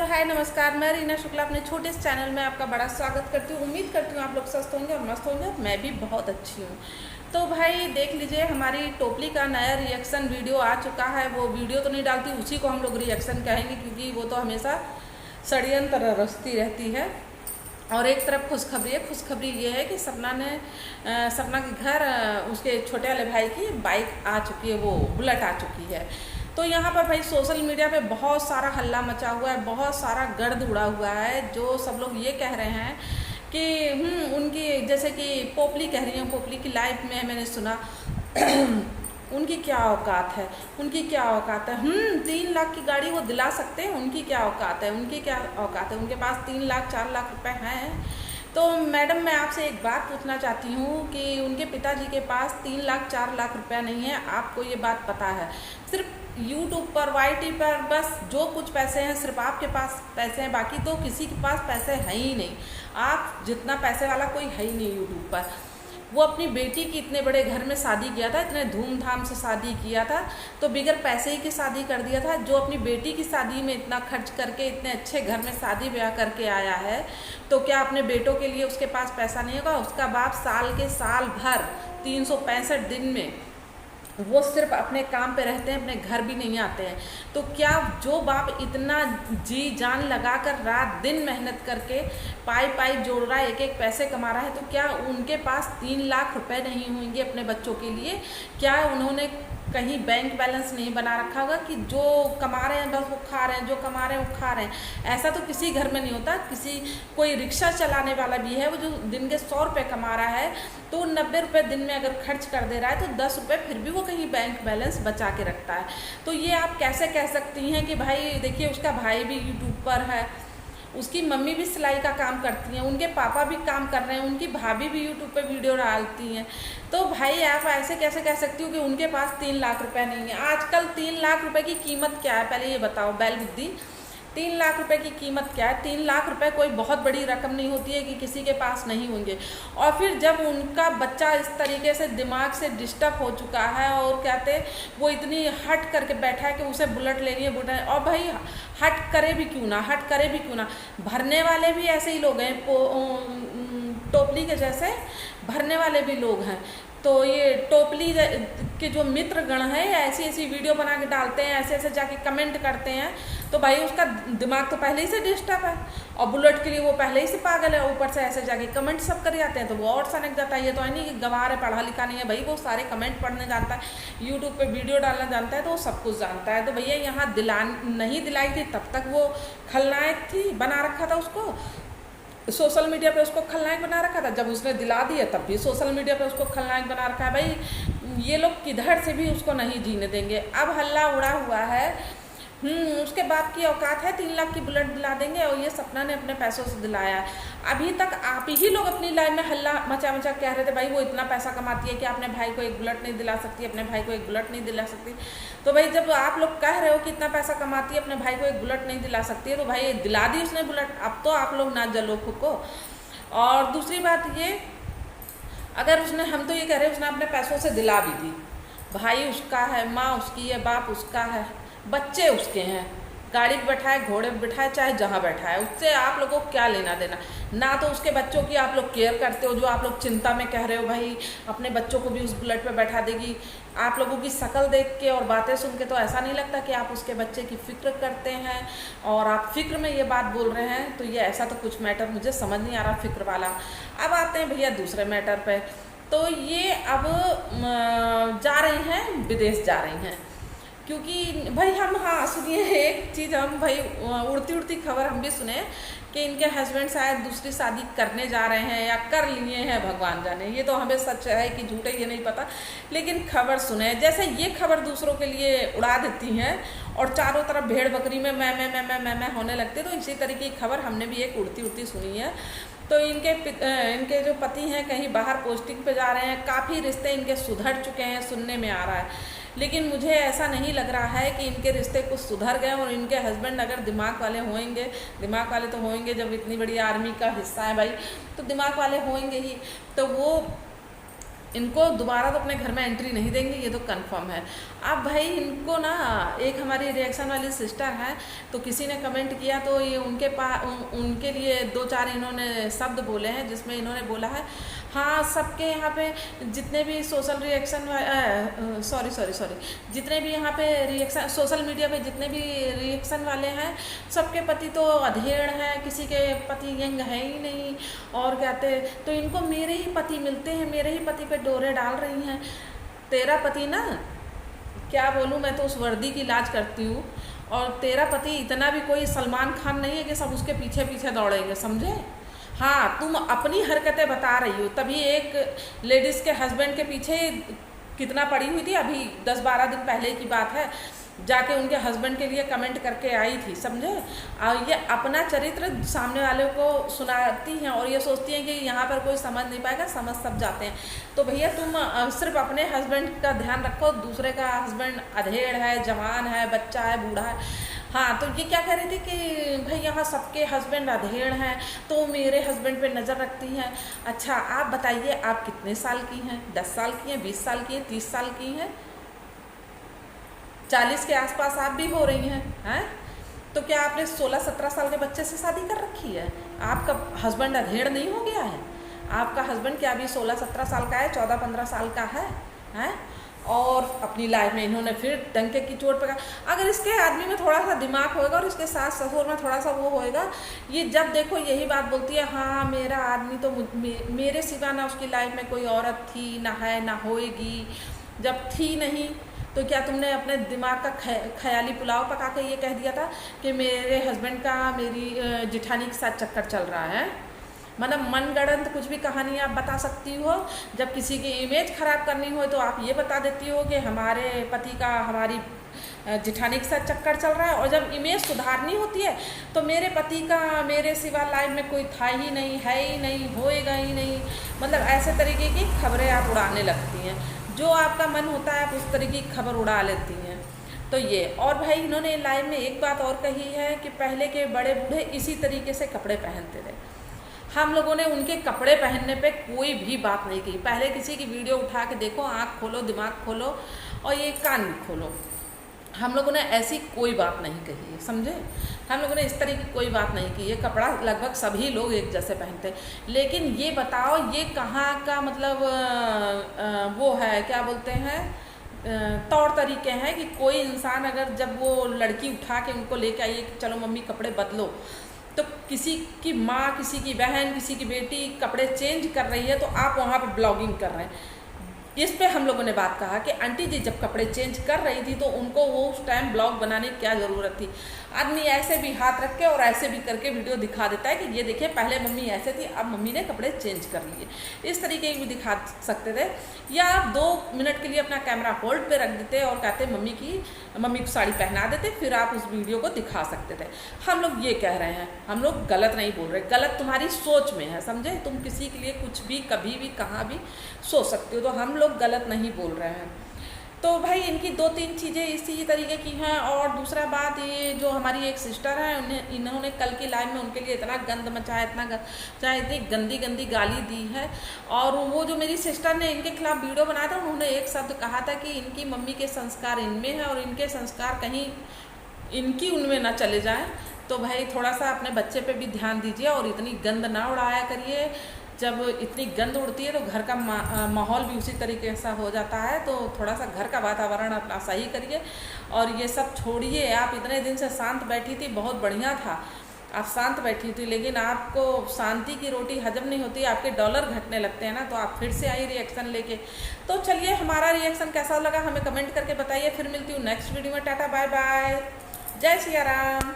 हाय नमस्कार, मैं रीना शुक्ला अपने छोटे से चैनल में आपका बड़ा स्वागत करती हूँ। उम्मीद करती हूँ आप लोग स्वस्थ होंगे और मस्त होंगे और मैं भी बहुत अच्छी हूँ। तो भाई देख लीजिए, हमारी टोपली का नया रिएक्शन वीडियो आ चुका है। वो वीडियो तो नहीं डालती, उसी को हम लोग रिएक्शन कहेंगे क्योंकि वो तो हमेशा षड्यंत्र रचती रहती है। और एक तरफ खुशखबरी है। खुशखबरी ये है कि सपना के घर उसके छोटे वाले भाई की बाइक आ चुकी है, वो बुलेट आ चुकी है। तो यहाँ पर भाई सोशल मीडिया पे बहुत सारा हल्ला मचा हुआ है, बहुत सारा गर्द उड़ा हुआ है। जो सब लोग ये कह रहे हैं कि उनकी, जैसे कि पोपली कह रही हैं, पोपली की लाइफ में मैंने सुना उनकी क्या औकात है, उनकी क्या औकात है। 3 लाख की गाड़ी वो दिला सकते हैं, उनकी क्या औकात है, उनकी क्या औकात है। उनके पास 3 लाख 4 लाख रुपए हैं। तो मैडम, मैं आपसे एक बात पूछना चाहती हूँ कि उनके पिताजी के पास 3 लाख 4 लाख रुपया नहीं है, आपको ये बात पता है। सिर्फ यूट्यूब पर, YT पर बस जो कुछ पैसे हैं सिर्फ आपके पास पैसे हैं, बाकी तो किसी के पास पैसे हैं ही नहीं। आप जितना पैसे वाला कोई है ही नहीं यूट्यूब पर। वो अपनी बेटी की इतने बड़े घर में शादी किया था, इतने धूमधाम से शादी किया था, तो बिगर पैसे ही की शादी कर दिया था। जो अपनी बेटी की शादी में इतना खर्च करके इतने अच्छे घर में शादी ब्याह करके आया है, तो क्या अपने बेटों के लिए उसके पास पैसा नहीं होगा? उसका बाप साल के साल भर 365 दिन में वो सिर्फ अपने काम पे रहते हैं, अपने घर भी नहीं आते हैं। तो क्या जो बाप इतना जी जान लगाकर रात दिन मेहनत करके पाई जोड़ रहा है, एक एक पैसे कमा रहा है, तो क्या उनके पास 3 लाख रुपए नहीं होंगे अपने बच्चों के लिए? क्या उन्होंने कहीं बैंक बैलेंस नहीं बना रखा होगा कि जो कमा रहे हैं बस वो खा रहे हैं, जो कमा रहे हैं वो खा रहे हैं? ऐसा तो किसी घर में नहीं होता। कोई रिक्शा चलाने वाला भी है, वो जो दिन के 100 रुपये कमा रहा है, तो 90 रुपये दिन में अगर खर्च कर दे रहा है तो 10 रुपये फिर भी वो कहीं बैंक बैलेंस बचा के रखता है। तो ये आप कैसे कह सकती हैं कि भाई देखिए, उसका भाई भी यूट्यूब पर है, उसकी मम्मी भी सिलाई का काम करती हैं, उनके पापा भी काम कर रहे हैं, उनकी भाभी भी यूट्यूब पे वीडियो डालती हैं। तो भाई आप ऐसे कैसे कह सकती हो कि उनके पास 3 लाख रुपए नहीं है? आजकल 3 लाख रुपए की कीमत क्या है, पहले ये बताओ बैल बुद्धि। 3 लाख रुपए की कीमत क्या है? 3 लाख रुपए कोई बहुत बड़ी रकम नहीं होती है कि किसी के पास नहीं होंगे। और फिर जब उनका बच्चा इस तरीके से दिमाग से डिस्टर्ब हो चुका है और कहते वो इतनी हट करके बैठा है कि उसे बुलेट लेनी है, बुलेट। और भाई हट करे भी क्यों ना, हट करे भी क्यों ना, भरने वाले भी ऐसे ही लोग हैं, टोपली के जैसे भरने वाले भी लोग हैं। तो ये टोपली के जो मित्र गण हैं ऐसी ऐसी वीडियो बना के डालते हैं, ऐसे ऐसे जाके कमेंट करते हैं। तो भाई उसका दिमाग तो पहले ही से डिस्टर्ब है और बुलेट के लिए वो पहले ही से पागल है, ऊपर से ऐसे जाके कमेंट सब कर जाते हैं तो वो और सनक जाता है। ये तो है नहीं कि गंवार है, पढ़ा लिखा नहीं है, भाई वो सारे कमेंट पढ़ने जानता है, यूट्यूब पे वीडियो डालना जानता है, तो वो सब कुछ जानता है। तो भैया यहाँ नहीं दिलाई थी तब तक वो खलनायक थी, बना रखा था उसको सोशल मीडिया पे, उसको खलनायक बना रखा था। जब उसने दिला दिया तब भी सोशल मीडिया पे उसको खलनायक बना रखा है। भाई ये लोग किधर से भी उसको नहीं जीने देंगे। अब हल्ला उड़ा हुआ है, उसके बाप की औकात है 3 लाख की बुलेट दिला देंगे और ये सपना ने अपने पैसों से दिलाया। अभी तक आप ही लोग अपनी लाइफ में हल्ला मचा कह रहे थे भाई वो इतना पैसा कमाती है कि अपने भाई को एक बुलेट नहीं दिला सकती, अपने भाई को एक बुलेट नहीं दिला सकती। तो भाई जब आप लोग कह रहे हो कि इतना पैसा कमाती है, अपने भाई को एक बुलेट नहीं दिला सकती है, तो भाई दिला दी उसने बुलेट। अब तो आप लोग ना जलो फूको। और दूसरी बात ये, अगर उसने, हम तो ये कह रहे हैं उसने अपने पैसों से दिला भी दी, भाई उसका है, माँ उसकी है, बाप उसका है, बच्चे उसके हैं, गाड़ी पे बैठाए, घोड़े पे बैठाए, चाहे जहाँ बैठा है, उससे आप लोगों को क्या लेना देना? ना तो उसके बच्चों की आप लोग केयर करते हो, जो आप लोग चिंता में कह रहे हो भाई अपने बच्चों को भी उस बुलेट पे बैठा देगी। आप लोगों की शक्ल देख के और बातें सुन के तो ऐसा नहीं लगता कि आप उसके बच्चे की फिक्र करते हैं और आप फिक्र में ये बात बोल रहे हैं। तो ये ऐसा तो कुछ मैटर मुझे समझ नहीं आ रहा फिक्र वाला। अब आते हैं भैया दूसरे मैटर पे। तो ये अब जा रही हैं, विदेश जा रही हैं, क्योंकि भाई हम, हाँ सुनिए एक चीज़, हम भाई उड़ती खबर हम भी सुने कि इनके हस्बैंड शायद दूसरी शादी करने जा रहे हैं या कर लिए हैं, भगवान जाने। ये तो हमें सच है कि झूठ है ये नहीं पता, लेकिन खबर सुने। जैसे ये खबर दूसरों के लिए उड़ा देती हैं और चारों तरफ भेड़ बकरी में मैं होने लगते, तो इसी तरीके की खबर हमने भी एक उड़ती सुनी है। तो इनके जो पति हैं कहीं बाहर पोस्टिंग पे जा रहे हैं, काफ़ी रिश्ते इनके सुधर चुके हैं सुनने में आ रहा है। लेकिन मुझे ऐसा नहीं लग रहा है कि इनके रिश्ते कुछ सुधर गए। और इनके हस्बैंड अगर दिमाग वाले होंगे, दिमाग वाले तो होंगे, जब इतनी बड़ी आर्मी का हिस्सा है भाई, तो दिमाग वाले होंगे ही, तो वो इनको दोबारा तो अपने घर में एंट्री नहीं देंगे, ये तो कंफर्म है। अब भाई इनको ना, एक हमारी रिएक्शन वाली सिस्टर है, तो किसी ने कमेंट किया तो ये उनके लिए दो चार इन्होंने शब्द बोले हैं, जिसमें इन्होंने बोला है हाँ सबके यहाँ पे जितने भी सोशल रिएक्शन सॉरी जितने भी यहाँ पे रिएक्शन सोशल मीडिया पे जितने भी रिएक्शन वाले हैं, सबके पति तो अधेड़ हैं, किसी के पति यंग है ही नहीं, और कहते तो इनको मेरे ही पति मिलते हैं, मेरे ही पति पे डोरे डाल रही हैं। तेरा पति ना, क्या बोलूँ, मैं तो उस वर्दी की लाज करती हूँ, और तेरा पति इतना भी कोई सलमान खान नहीं है कि सब उसके पीछे पीछे दौड़ेंगे, समझे। हाँ, तुम अपनी हरकतें बता रही हो, तभी एक लेडीज़ के हस्बैंड के पीछे कितना पड़ी हुई थी, अभी 10-12 दिन पहले की बात है, जाके उनके हस्बैंड के लिए कमेंट करके आई थी, समझे। और ये अपना चरित्र सामने वाले को सुनाती हैं और ये सोचती हैं कि यहाँ पर कोई समझ नहीं पाएगा, समझ सब जाते हैं। तो भैया तुम सिर्फ अपने हस्बैंड का ध्यान रखो, दूसरे का हस्बैंड अधेड़ है, जवान है, बच्चा है, बूढ़ा है। हाँ, तो ये क्या कह रही थी कि भाई यहाँ सबके हस्बैंड अधेड़ हैं, तो मेरे हस्बैंड पे नज़र रखती हैं। अच्छा, आप बताइए, आप कितने साल की हैं? 10 साल की हैं, 20 साल की हैं, 30 साल की हैं, 40 के आसपास आप भी हो रही हैं? तो क्या आपने 16-17 साल के बच्चे से शादी कर रखी है? आपका हस्बैंड अधेड़ नहीं हो गया है? आपका हस्बैंड क्या अभी 16-17 साल का है, 14-15 साल का है? और अपनी लाइफ में इन्होंने फिर डंके की चोट पका। अगर इसके आदमी में थोड़ा सा दिमाग होएगा और इसके सास ससुर में थोड़ा सा वो होएगा, ये जब देखो यही बात बोलती है, हाँ मेरा आदमी तो मेरे सिवा ना उसकी लाइफ में कोई औरत थी, ना है, ना होएगी। जब थी नहीं तो क्या तुमने अपने दिमाग का ख्याली पुलाव पका के ये कह दिया था कि मेरे हस्बैंड का मेरी जिठानी के साथ चक्कर चल रहा है? मतलब मनगढ़ंत कुछ भी कहानी आप बता सकती हो। जब किसी की इमेज ख़राब करनी हो तो आप ये बता देती हो कि हमारे पति का हमारी जिठानी के साथ चक्कर चल रहा है, और जब इमेज सुधारनी होती है तो मेरे पति का मेरे सिवा लाइफ में कोई था ही नहीं, है ही नहीं, होएगा ही नहीं। मतलब ऐसे तरीके की खबरें आप उड़ाने लगती हैं, जो आपका मन होता है आप उस तरीके की खबर उड़ा लेती हैं। तो ये, और भाई इन्होंने लाइव में एक बात और कही है कि पहले के बड़े बूढ़े इसी तरीके से कपड़े पहनते थे। हम लोगों ने उनके कपड़े पहनने पे कोई भी बात नहीं की। पहले किसी की वीडियो उठा के देखो, आँख खोलो, दिमाग खोलो और ये कान भी खोलो, हम लोगों ने ऐसी कोई बात नहीं कही है, समझे। हम लोगों ने इस तरह की कोई बात नहीं की है। कपड़ा लगभग सभी लोग एक जैसे पहनते हैं। लेकिन ये बताओ ये कहाँ का मतलब वो है, क्या बोलते हैं, तौर तरीके हैं कि कोई इंसान अगर जब वो लड़की उठा के उनको लेके आइए कि चलो मम्मी कपड़े बदलो, तो किसी की माँ, किसी की बहन, किसी की बेटी कपड़े चेंज कर रही है तो आप वहाँ पे ब्लॉगिंग कर रहे हैं। इस पे हम लोगों ने बात कहा कि आंटी जी जब कपड़े चेंज कर रही थी तो उनको वो उस टाइम ब्लॉग बनाने की क्या ज़रूरत थी। आदमी ऐसे भी हाथ रख के और ऐसे भी करके वीडियो दिखा देता है कि ये देखिए पहले मम्मी ऐसे थी, अब मम्मी ने कपड़े चेंज कर लिए। इस तरीके की भी दिखा सकते थे, या आप 2 मिनट के लिए अपना कैमरा होल्ड पे रख देते और कहते मम्मी को साड़ी पहना देते, फिर आप उस वीडियो को दिखा सकते थे। हम लोग ये कह रहे हैं, हम लोग गलत नहीं बोल रहे, गलत तुम्हारी सोच में है, समझे। तुम किसी के लिए कुछ भी कभी भी कहाँ भी सोच सकते हो, तो हम लोग गलत नहीं बोल रहे हैं। तो भाई इनकी 2-3 चीज़ें इसी तरीके की हैं। और दूसरा बात, ये जो हमारी एक सिस्टर है, इन्होंने कल की लाइव में उनके लिए इतना गंद मचाया, इतनी गंदी गंदी गाली दी है। और वो जो मेरी सिस्टर ने इनके खिलाफ वीडियो बनाया था, उन्होंने एक शब्द कहा था कि इनकी मम्मी के संस्कार इनमें है और इनके संस्कार कहीं इनकी उनमें ना चले जाएं। तो भाई थोड़ा सा अपने बच्चे पे भी ध्यान दीजिए और इतनी गंद ना उड़ाया करिए। जब इतनी गंद उड़ती है तो घर का माहौल भी उसी तरीके से हो जाता है। तो थोड़ा सा घर का वातावरण अपना सही करिए और ये सब छोड़िए। आप इतने दिन से शांत बैठी थी, बहुत बढ़िया था, आप शांत बैठी थी, लेकिन आपको शांति की रोटी हजम नहीं होती, आपके डॉलर घटने लगते हैं ना, तो आप फिर से आई रिएक्शन लेके। तो चलिए, हमारा रिएक्शन कैसा लगा हमें कमेंट करके बताइए। फिर मिलती हूँ नेक्स्ट वीडियो में। टाटा, बाय बाय, जय सिया राम।